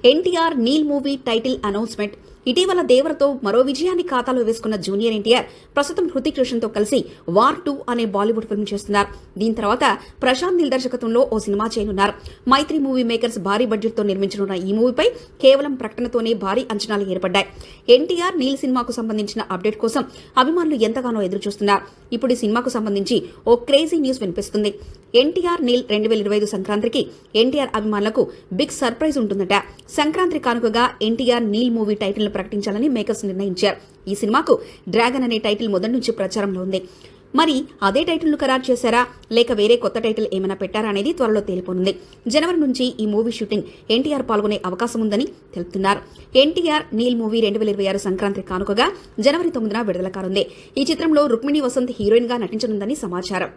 NTR Neel movie title announcement. ఇటీవల దేవరతో మరో విజయాన్ని ఖాతాలో వేసుకున్న జూనియర్ ఎన్టీఆర్ ప్రస్తుతం హృతిక్ రోషన్ తో కలిసి వార్ 2 అనే బాలీవుడ్ ఫిల్మ్ చేస్తున్నారు. దీని తర్వాత ప్రశాంత్ నీల్ దర్శకత్వంలో ఓ సినిమా చేయనున్నారు. మైత్రి మూవీ మేకర్స్ భారీ బడ్జెట్ తో నిర్మించనున్న ఈ మూవీపై కేవలం ప్రకటనతోనే భారీ అంచనాలు ఏర్పడ్డాయి. ఎన్టీఆర్ నీల్ సినిమాకు సంబంధించిన అప్డేట్ కోసం అభిమానులు ఎంతగానో ఎదురు చూస్తున్నారు. ఇప్పుడు ఈ సినిమాకు సంబంధించి ఓ క్రేజీ న్యూస్ వినిపిస్తుంది. ఎన్టీఆర్ నీల్ 2025 సంక్రాంతికి ఎన్టీఆర్ అభిమానులకు బిగ్ సర్ప్రైజ్ ఉంటుందట. సంక్రాంతి కానుకగా ఎన్టీఆర్ నీల్ మూవీ టైటిల్ ప్రకటించాలని మేకర్స్ నిర్ణయించారు. ఈ సినిమాకు డ్రాగన్ అనే టైటిల్ మొదటి నుంచి ప్రచారంలో ఉంది. మరి అదే టైటిల్ ను ఖరారు చేశారా లేక వేరే కొత్త టైటిల్ ఏమైనా పెట్టారా అనేది త్వరలో తేలిపోనుంది. జనవరి నుంచి ఈ మూవీ షూటింగ్ ఎన్టీఆర్ పాల్గొనే అవకాశం ఉందని తెలుపుతున్నారు. ఎన్టీఆర్ నీల్ మూవీ 2026 సంక్రాంతి కానుకగా జనవరి 9న విడుదల కానుంది. ఈ చిత్రంలో రుక్మిణి వసంత్ హీరోయిన్ గా నటించనుందని సమాచారం.